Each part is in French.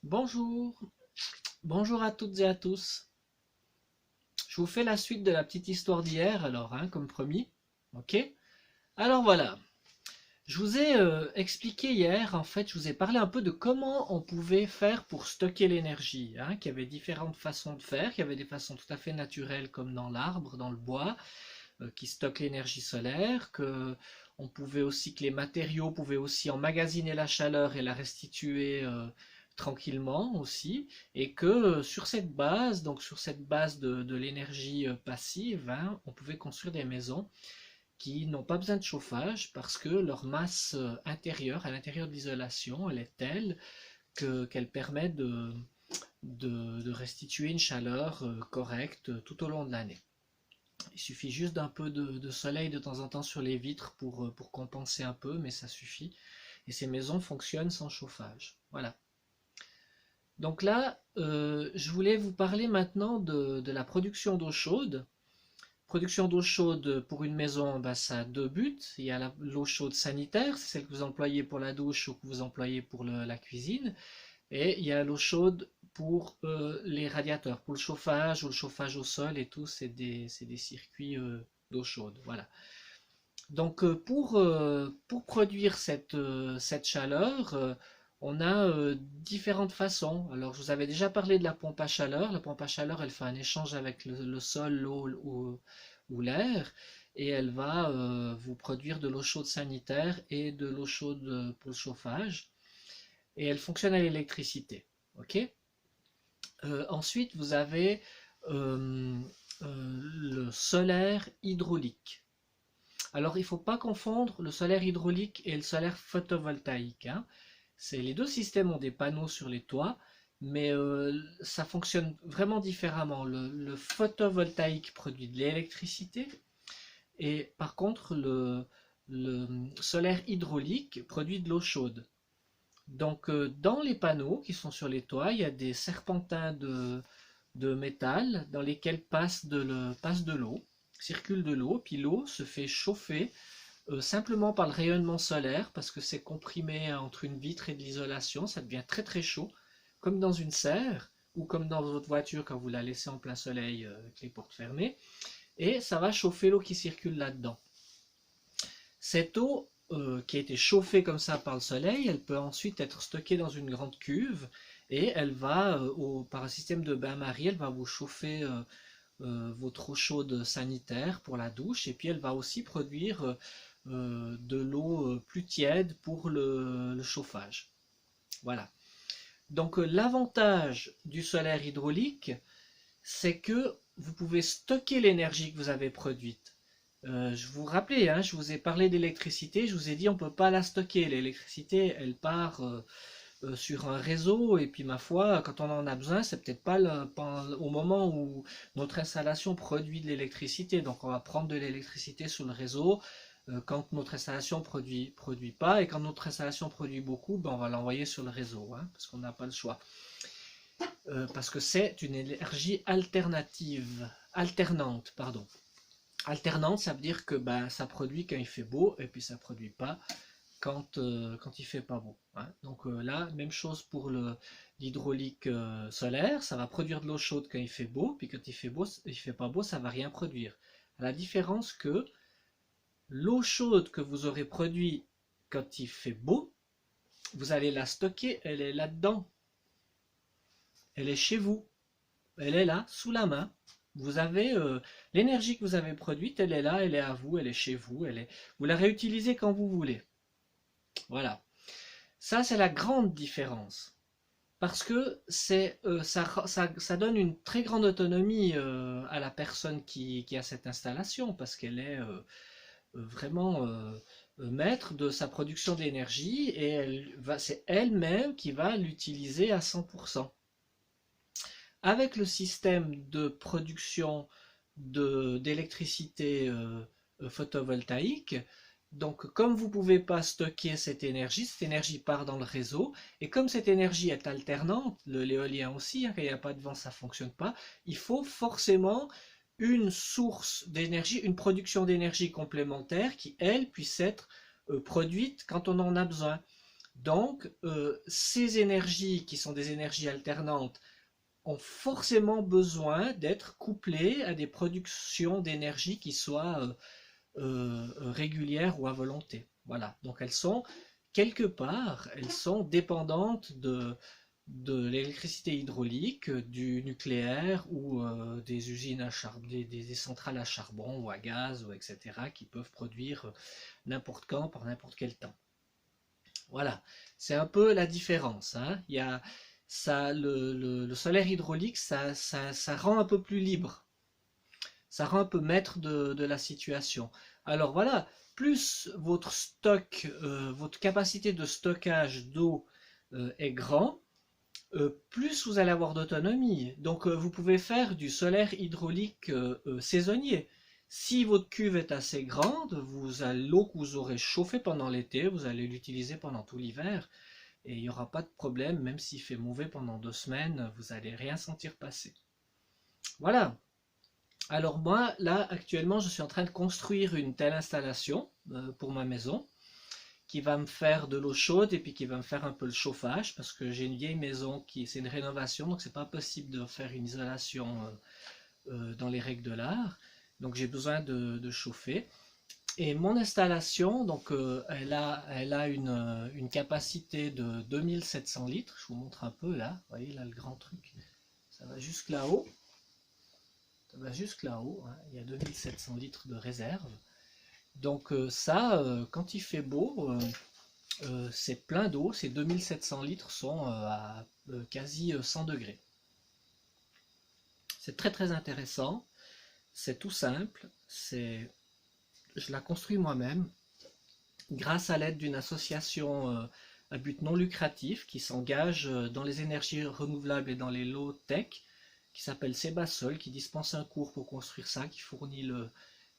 Bonjour, bonjour à toutes et à tous. Je vous fais la suite de la petite histoire d'hier, alors, comme promis. Ok? Alors voilà, je vous ai expliqué hier, en fait, je vous ai parlé un peu de comment on pouvait faire pour stocker l'énergie, qu'il y avait différentes façons de faire, qu'il y avait des façons tout à fait naturelles comme dans l'arbre, dans le bois, qui stockent l'énergie solaire, que les matériaux pouvaient aussi emmagasiner la chaleur et la restituer tranquillement aussi, et que sur cette base, donc sur cette base de l'énergie passive, on pouvait construire des maisons qui n'ont pas besoin de chauffage parce que leur masse intérieure, à l'intérieur de l'isolation, elle est telle qu'elle permet de restituer une chaleur correcte tout au long de l'année. Il suffit juste d'un peu de soleil de temps en temps sur les vitres pour compenser un peu, mais ça suffit. Et ces maisons fonctionnent sans chauffage. Voilà. Donc là, je voulais vous parler maintenant de la production d'eau chaude. Production d'eau chaude pour une maison, ça a deux buts. Il y a l'eau chaude sanitaire, c'est celle que vous employez pour la douche ou que vous employez pour la cuisine. Et il y a l'eau chaude pour les radiateurs, pour le chauffage ou le chauffage au sol et tout, c'est des circuits d'eau chaude. Voilà. Donc pour produire cette chaleur, on a différentes façons. Alors je vous avais déjà parlé de la pompe à chaleur. La pompe à chaleur, elle fait un échange avec le sol, l'eau ou l'air, et elle va vous produire de l'eau chaude sanitaire et de l'eau chaude pour le chauffage. Et elle fonctionne à l'électricité. Ok. Ensuite, vous avez euh, le solaire hydraulique. Alors, il ne faut pas confondre le solaire hydraulique et le solaire photovoltaïque. Les deux systèmes ont des panneaux sur les toits, mais ça fonctionne vraiment différemment. Le photovoltaïque produit de l'électricité et par contre, le solaire hydraulique produit de l'eau chaude. Donc, dans les panneaux qui sont sur les toits, il y a des serpentins de métal dans lesquels passe de l'eau, circule de l'eau, puis l'eau se fait chauffer simplement par le rayonnement solaire parce que c'est comprimé entre une vitre et de l'isolation, ça devient très très chaud, comme dans une serre ou comme dans votre voiture quand vous la laissez en plein soleil avec les portes fermées, et ça va chauffer l'eau qui circule là-dedans. Cette eau qui a été chauffée comme ça par le soleil, elle peut ensuite être stockée dans une grande cuve et elle va, par un système de bain-marie, elle va vous chauffer votre eau chaude sanitaire pour la douche et puis elle va aussi produire de l'eau plus tiède pour le chauffage. Voilà. Donc l'avantage du solaire hydraulique, c'est que vous pouvez stocker l'énergie que vous avez produite. Je vous rappelais, je vous ai parlé d'électricité, je vous ai dit on ne peut pas la stocker. L'électricité, elle part sur un réseau et puis ma foi, quand on en a besoin, c'est peut-être pas au moment où notre installation produit de l'électricité. Donc on va prendre de l'électricité sur le réseau quand notre installation produit pas, et quand notre installation produit beaucoup, on va l'envoyer sur le réseau, parce qu'on n'a pas le choix. Parce que c'est une énergie alternante, pardon. Alternante, ça veut dire que ça produit quand il fait beau et puis ça produit pas quand il fait pas beau. Donc là, même chose pour l'hydraulique solaire, ça va produire de l'eau chaude quand il fait beau, puis quand il fait pas beau, ça va rien produire. À la différence que l'eau chaude que vous aurez produite quand il fait beau, vous allez la stocker, elle est là-dedans. Elle est chez vous. Elle est là, sous la main. Vous avez l'énergie que vous avez produite, elle est là, elle est à vous, elle est chez vous, vous la réutilisez quand vous voulez. Voilà. Ça, c'est la grande différence. Parce que ça donne une très grande autonomie à la personne qui a cette installation, parce qu'elle est vraiment maître de sa production d'énergie et c'est elle-même qui va l'utiliser à 100%. Avec le système de production d'électricité photovoltaïque, donc comme vous ne pouvez pas stocker cette énergie part dans le réseau, et comme cette énergie est alternante, l'éolien aussi, quand il n'y a pas de vent ça ne fonctionne pas, il faut forcément une source d'énergie, une production d'énergie complémentaire qui, elle, puisse être produite quand on en a besoin. Donc, ces énergies qui sont des énergies alternantes ont forcément besoin d'être couplées à des productions d'énergie qui soient régulières ou à volonté. Voilà, donc elles sont quelque part, elles sont dépendantes de l'électricité hydraulique, du nucléaire ou des usines à charbon, des centrales à charbon ou à gaz, ou etc., qui peuvent produire n'importe quand, par n'importe quel temps. Voilà, c'est un peu la différence, hein. Il y a, ça, le solaire hydraulique, ça rend un peu plus libre, ça rend un peu maître de la situation. Alors voilà, plus votre stock, votre capacité de stockage d'eau est grand, plus vous allez avoir d'autonomie. Donc vous pouvez faire du solaire hydraulique saisonnier. Si votre cuve est assez grande, l'eau que vous aurez chauffée pendant l'été, vous allez l'utiliser pendant tout l'hiver et il n'y aura pas de problème, même s'il fait mauvais pendant 2 semaines, vous n'allez rien sentir passer. Voilà. Alors moi, là, actuellement, je suis en train de construire une telle installation pour ma maison qui va me faire de l'eau chaude et puis qui va me faire un peu le chauffage parce que j'ai une vieille maison c'est une rénovation, donc c'est pas possible de faire une isolation dans les règles de l'art. Donc j'ai besoin de chauffer. Et mon installation, donc elle a une capacité de 2700 litres. Je vous montre un peu là. Vous voyez là le grand truc. Ça va jusque là-haut. Ça va jusque là-haut, hein. Il y a 2700 litres de réserve. Donc ça, quand il fait beau, c'est plein d'eau. Ces 2700 litres sont à quasi 100 degrés. C'est très très intéressant. C'est tout simple. Je la construis moi-même grâce à l'aide d'une association à but non lucratif qui s'engage dans les énergies renouvelables et dans les low tech, qui s'appelle Sebasol, qui dispense un cours pour construire ça, qui fournit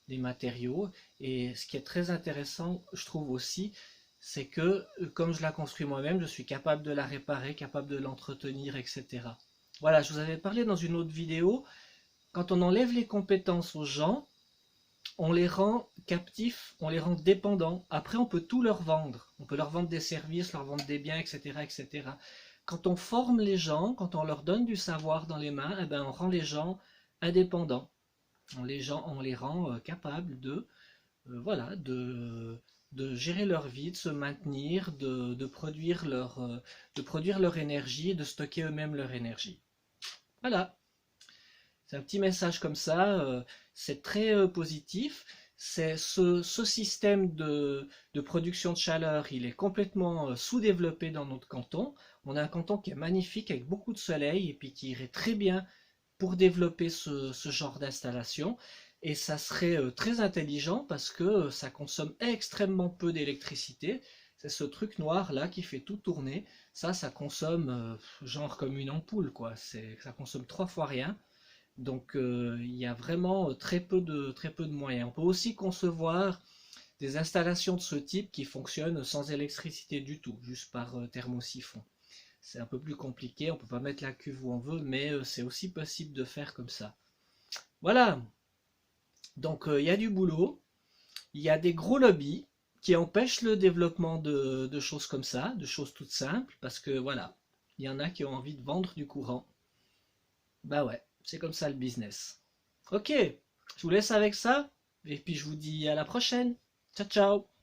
les matériaux. Et ce qui est très intéressant, je trouve aussi, c'est que comme je la construis moi-même, je suis capable de la réparer, capable de l'entretenir, etc. Voilà, je vous avais parlé dans une autre vidéo, quand on enlève les compétences aux gens, on les rend captifs, on les rend dépendants. Après, on peut tout leur vendre. On peut leur vendre des services, leur vendre des biens, etc., etc. Quand on forme les gens, quand on leur donne du savoir dans les mains, eh ben, on rend les gens indépendants. On les rend capables voilà, de gérer leur vie, de se maintenir, de produire leur énergie et de stocker eux-mêmes leur énergie. Voilà. C'est un petit message comme ça, c'est très positif. C'est ce système de production de chaleur, il est complètement sous-développé dans notre canton. On a un canton qui est magnifique avec beaucoup de soleil et puis qui irait très bien pour développer ce genre d'installation. Et ça serait très intelligent parce que ça consomme extrêmement peu d'électricité. C'est ce truc noir là qui fait tout tourner. Ça consomme genre comme une ampoule quoi. Ça consomme 3 fois rien. Donc il y a vraiment très peu de moyens. On peut aussi concevoir des installations de ce type qui fonctionnent sans électricité du tout, juste par thermosiphon. C'est un peu plus compliqué, on ne peut pas mettre la cuve où on veut, mais c'est aussi possible de faire comme ça. Voilà, donc il y a du boulot, il y a des gros lobbies qui empêchent le développement de choses comme ça, de choses toutes simples, parce que voilà, il y en a qui ont envie de vendre du courant. Bah ouais, c'est comme ça le business. Ok, je vous laisse avec ça, et puis je vous dis à la prochaine. Ciao ciao.